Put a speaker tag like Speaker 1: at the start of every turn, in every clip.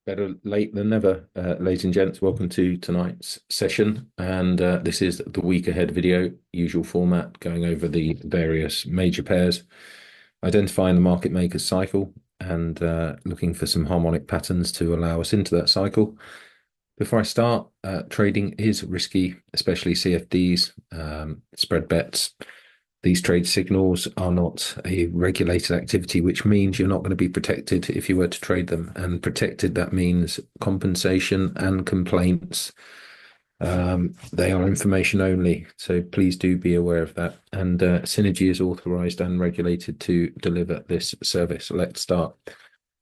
Speaker 1: Better late than never, ladies and gents. Welcome to tonight's session. And this is the week ahead video, usual format, going over the various major pairs, identifying the market maker's cycle, and looking for some harmonic patterns to allow us into that cycle. Before I start, trading is risky, especially CFDs, spread bets. These trade signals are not a regulated activity, which means you're not going to be protected if you were to trade them. And protected, that means compensation and complaints. They are information only, so please do be aware of that. And Synergy is authorized and regulated to deliver this service. Let's start.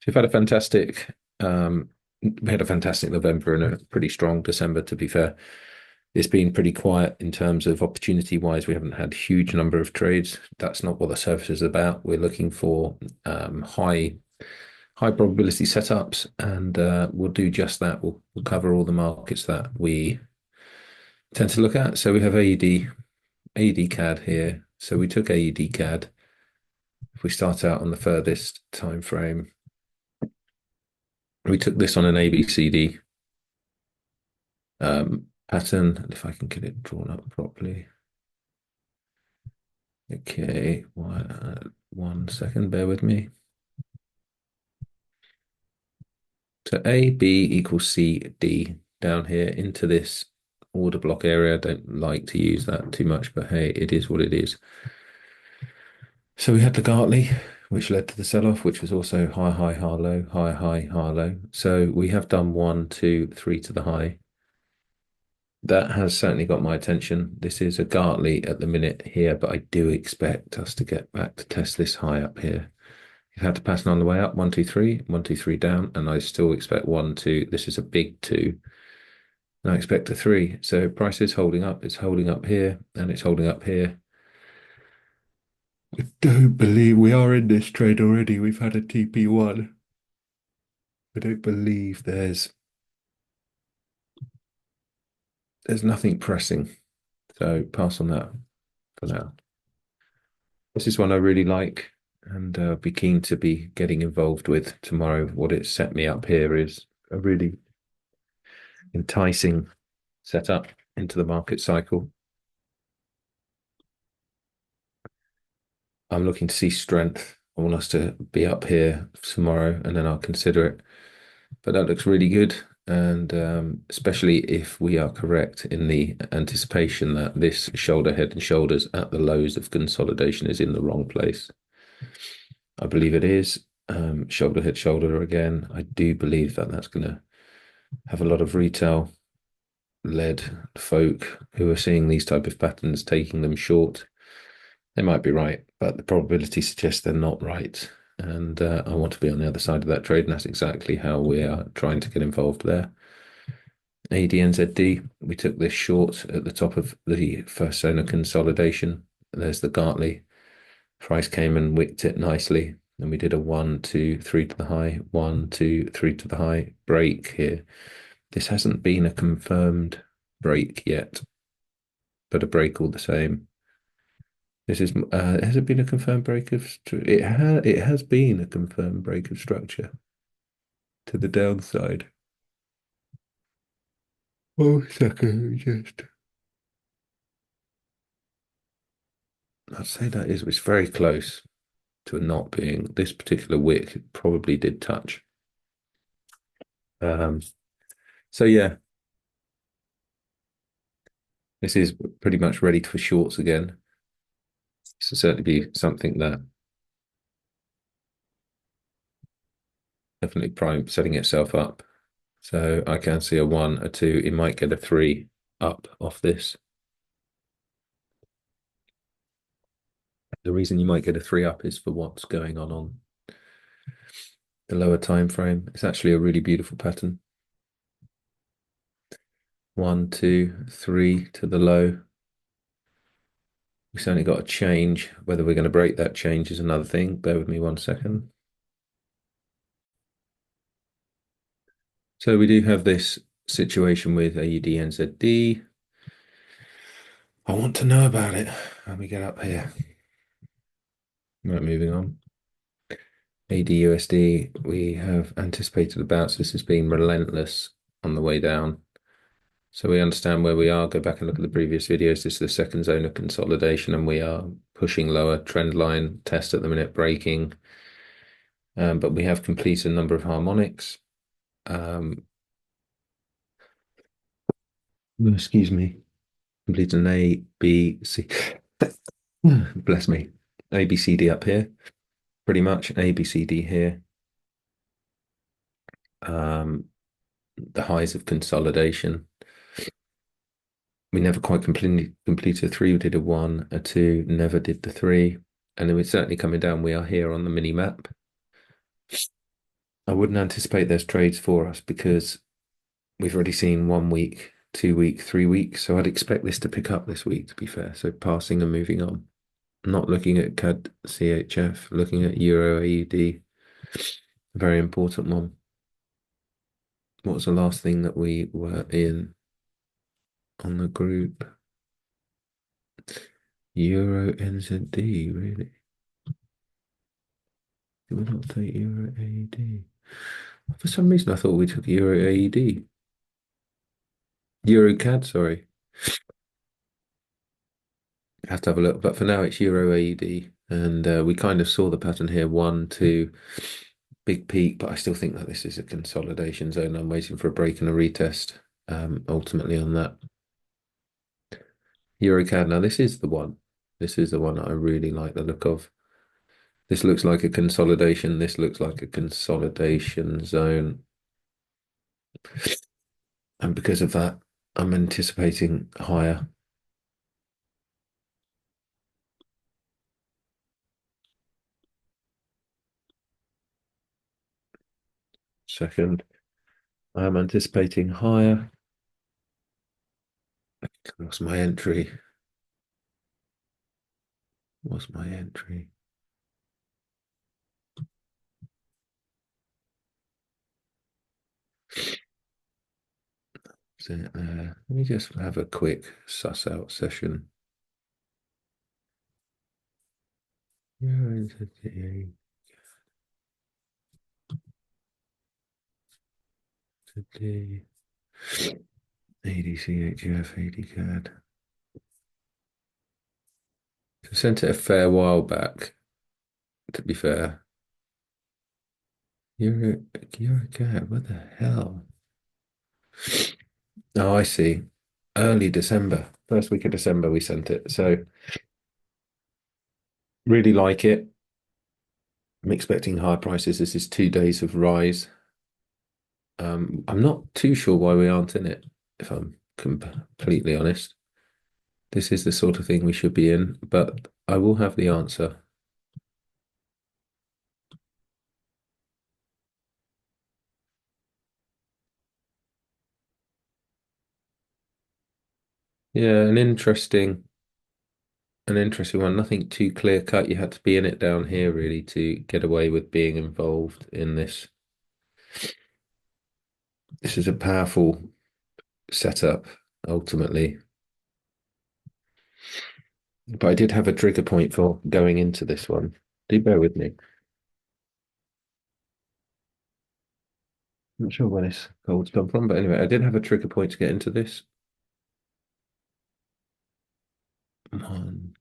Speaker 1: We've had a fantastic, we had a fantastic November and a pretty strong December, to be fair. It's been pretty quiet in terms of opportunity wise. We haven't had a huge number of trades. That's not what the service is about. We're looking for high probability setups, and we'll do just that. We'll cover all the markets that we tend to look at. So we have AED CAD here. So we took AED CAD. If we start out on the furthest time frame, we took this on an ABCD pattern, and if I can get it drawn up properly. Okay, one second, bear with me. So A, B equals C, D down here into this order block area. I don't like to use that too much, but hey, it is what it is. So we had the Gartley, which led to the sell-off, which was also high, high, high, low, high, high, high, low. So we have done 1, 2, 3 to the high. That has certainly got my attention. This is a Gartley at the minute here, but I do expect us to get back to test this high up here. You've had to pattern on the way up, 1, 2, 3, 1, 2, 3 down, and I still expect 1, 2. This is a big 2. And I expect a 3. So price is holding up. It's holding up here, and it's holding up here. I don't believe we are in this trade already. We've had a TP1. I don't believe there's nothing pressing. So pass on that for now. This is one I really like, and be keen to be getting involved with tomorrow. What it's set me up here is a really enticing setup into the market cycle. I'm looking to see strength. I want us to be up here tomorrow, and then I'll consider it. But that looks really good, and especially if we are correct in the anticipation that this shoulder, head and shoulders at the lows of consolidation is in the wrong place. I believe it is. Shoulder, head, shoulder again. I do believe that that's going to have a lot of retail led folk who are seeing these type of patterns, taking them short. They might be right, but the probability suggests they're not right. And I want to be on the other side of that trade, and that's exactly how we are trying to get involved there. ADNZD, we took this short at the top of the first zone of consolidation. There's the Gartley. Price came and wicked it nicely. And we did a 1, 2, 3 to the high, 1, 2, 3 to the high break here. This hasn't been a confirmed break yet, but a break all the same. This is has it been a confirmed break of it has been a confirmed break of structure to the downside. Oh, second, just I'd say that is it's very close to not being this particular wick probably did touch. So yeah, this is pretty much ready for shorts again. This will certainly be something that definitely prime setting itself up. So I can see a 1, a 2. It might get a 3 up off this. The reason you might get a 3 up is for what's going on the lower time frame. It's actually a really beautiful pattern. 1, 2, 3 to the low. We've certainly got a change. Whether we're going to break that change is another thing. Bear with me 1 second. So we do have this situation with AUDNZD. I want to know about it. Let me get up here. Right, moving on. ADUSD, we have anticipated the bounce. This has been relentless on the way down. So we understand where we are. Go back and look at the previous videos. This is the second zone of consolidation, and we are pushing lower. Trend line test at the minute, breaking. But we have completed a number of harmonics. Excuse me. Completed an A, B, C. Bless me. A, B, C, D up here. Pretty much A, B, C, D here. The highs of consolidation. We never quite completed a three. We did a one, a two, never did the three. And then we're certainly coming down. We are here on the mini map. I wouldn't anticipate there's trades for us because we've already seen 1 week, 2 week, 3 weeks. So I'd expect this to pick up this week, to be fair. So passing and moving on. Not looking at CAD CHF, looking at Euro AUD. Very important one. What was the last thing that we were in on the group? Euro NZD, really? Did we not take Euro AUD? For some reason, I thought we took Euro AUD. Euro CAD, sorry. I have to have a look, but for now it's Euro AUD. And we kind of saw the pattern here, 1, 2, big peak, but I still think that this is a consolidation zone. I'm waiting for a break and a retest ultimately on that. Euro CAD, now this is the one. This is the one that I really like the look of. This looks like a consolidation. This looks like a consolidation zone. And because of that, I'm anticipating higher. Second, I'm anticipating higher. What's my entry? What's my entry? So, let me just have a quick suss out session. Euro into the today. ADCHF, ADCAD. I sent it a fair while back, to be fair. Euro CAD, what the hell? Oh, I see. Early December, first week of December, we sent it. So really like it. I'm expecting higher prices. This is 2 days of rise. I'm not too sure why we aren't in it, if I'm completely honest. This is the sort of thing we should be in, but I will have the answer. Yeah, an interesting one. Nothing too clear cut. You had to be in it down here really to get away with being involved in this. This is a powerful setup ultimately. But I did have a trigger point for going into this one. Do bear with me. Not sure where this gold's come from, but anyway, I did have a trigger point to get into this. Come on.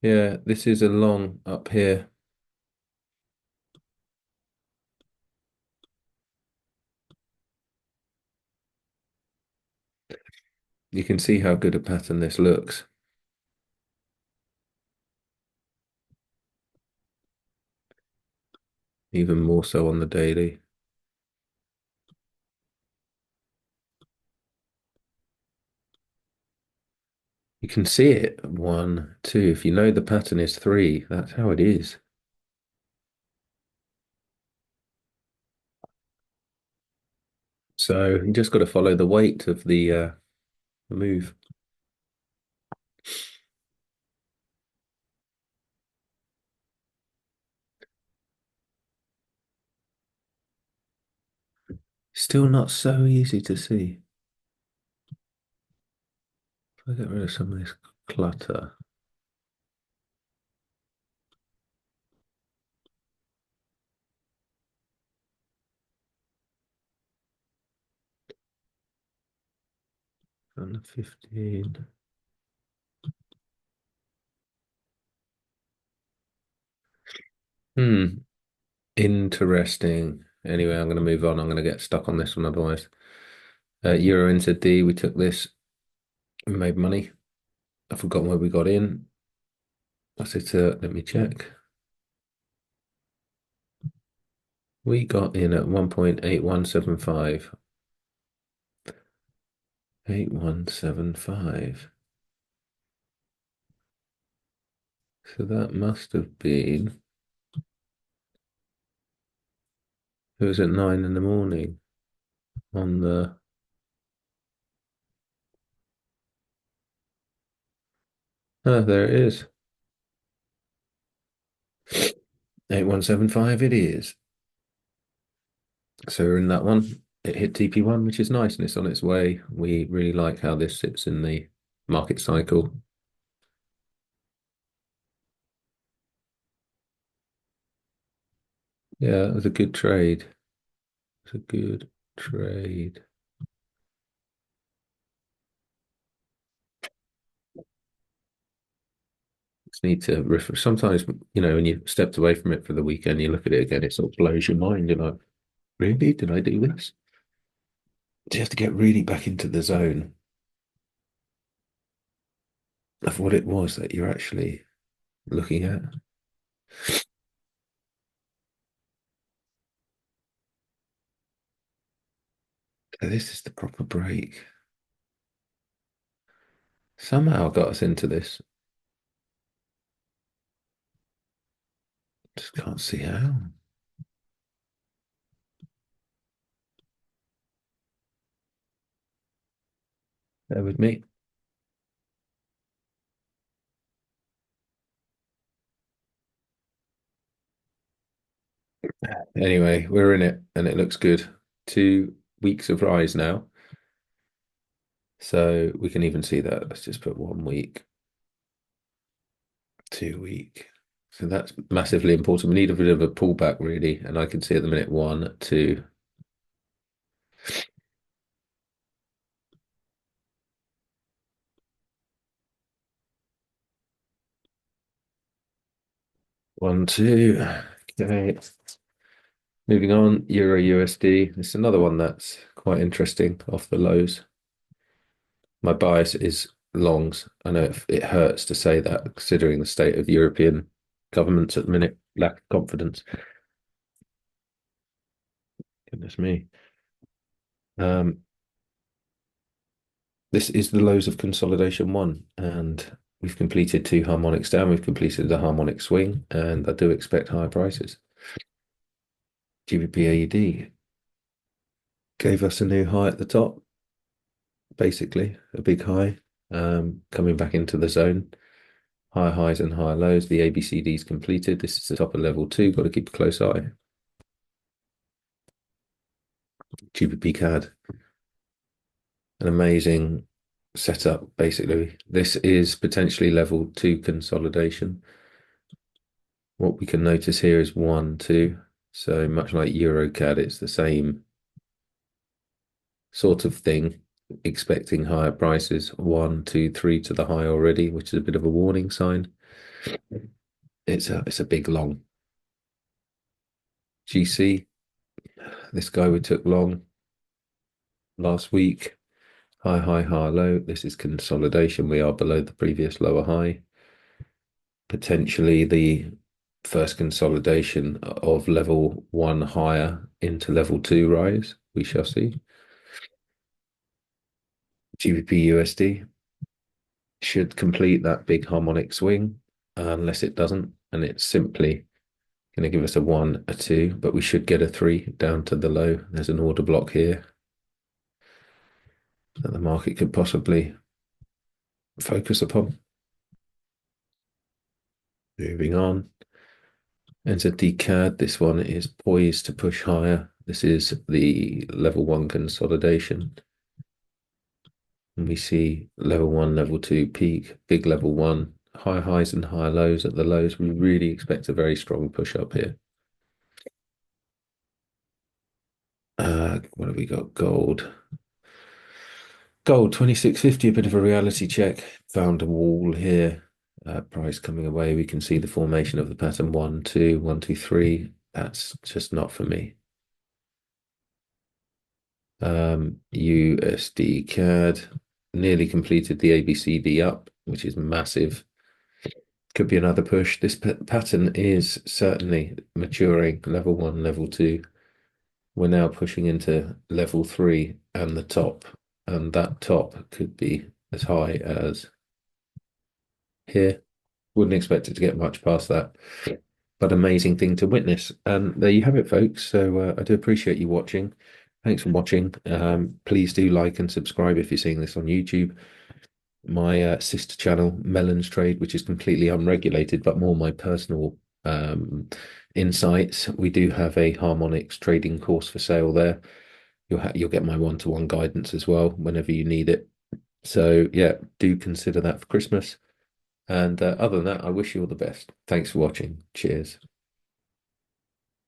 Speaker 1: Yeah, this is a long up here. You can see how good a pattern this looks. Even more so on the daily. You can see it, 1, 2. If you know the pattern is 3, that's how it is. So you just got to follow the weight of the move. Still not so easy to see. If I get rid of some of this clutter. on the 15. Interesting. Anyway, I'm going to move on. I'm going to get stuck on this one otherwise. Euro into D, we took this, we made money. I've forgotten where we got in. What's it? Let me check. We got in at 1.8175. 8175. So that must have been, it was at 9 in the morning on the, oh, there it is. 8175 it is. So we're in that one. It hit TP1, which is nice, and it's on its way. We really like how this sits in the market cycle. Yeah, it was a good trade. It's a good trade. Just need to sometimes, when you stepped away from it for the weekend, you look at it again, it sort of blows your mind. You're like, really? Did I do this? Do you have to get really back into the zone of what it was that you're actually looking at? So this is the proper break. Somehow got us into this. Just can't see how. Bear with me. Anyway, we're in it and it looks good. 2 weeks of rise now. So we can even see that. Let's just put 1 week, 2 week. So that's massively important. We need a bit of a pullback, really. And I can see at the minute 1, 2. One, two. Okay. Moving on, Euro USD. It's another one that's quite interesting off the lows. My bias is longs. I know it hurts to say that, considering the state of European governments at the minute, lack of confidence. Goodness me. This is the lows of consolidation one, and we've completed 2 harmonics down. We've completed the harmonic swing, and I do expect higher prices. GBP AUD gave us a new high at the top, basically a big high, coming back into the zone. Higher highs and higher lows. The ABCD's completed. This is the top of level 2. Got to keep a close eye. GBP CAD, an amazing setup, basically. This is potentially level 2 consolidation. What we can notice here is 1, 2. So much like EuroCAD, it's the same sort of thing, expecting higher prices. 1, 2, 3 to the high already, which is a bit of a warning sign. It's a big long. GC, this guy we took long last week. High, high, high, low. This is consolidation. We are below the previous lower high. Potentially the first consolidation of level 1 higher into level 2 rise. We shall see. GBP USD should complete that big harmonic swing, unless it doesn't, and it's simply going to give us a 1, a 2, but we should get a 3 down to the low. There's an order block here that the market could possibly focus upon. Moving on. Enter DCAD. This one is poised to push higher. This is the level 1 consolidation. And we see level 1, level 2 peak, big level 1, high highs and high lows. At the lows, we really expect a very strong push up here. What have we got? Gold. Gold 26.50, a bit of a reality check. Found a wall here. Price coming away. We can see the formation of the pattern 1, 2, 1, 2, 3. That's just not for me. USD CAD nearly completed the ABCD up, which is massive. Could be another push. This pattern is certainly maturing. Level 1, level 2. We're now pushing into level 3 and the top, and that top could be as high as here. Wouldn't expect it to get much past that, but amazing thing to witness. And there you have it, folks. So I do appreciate you watching. Thanks for watching. Please do like and subscribe if you're seeing this on YouTube. My sister channel, Melon's Trade, which is completely unregulated, but more my personal insights. We do have a harmonics trading course for sale there. You'll get my one-to-one guidance as well whenever you need it. So yeah, do consider that for Christmas. And other than that, I wish you all the best. Thanks for watching. Cheers.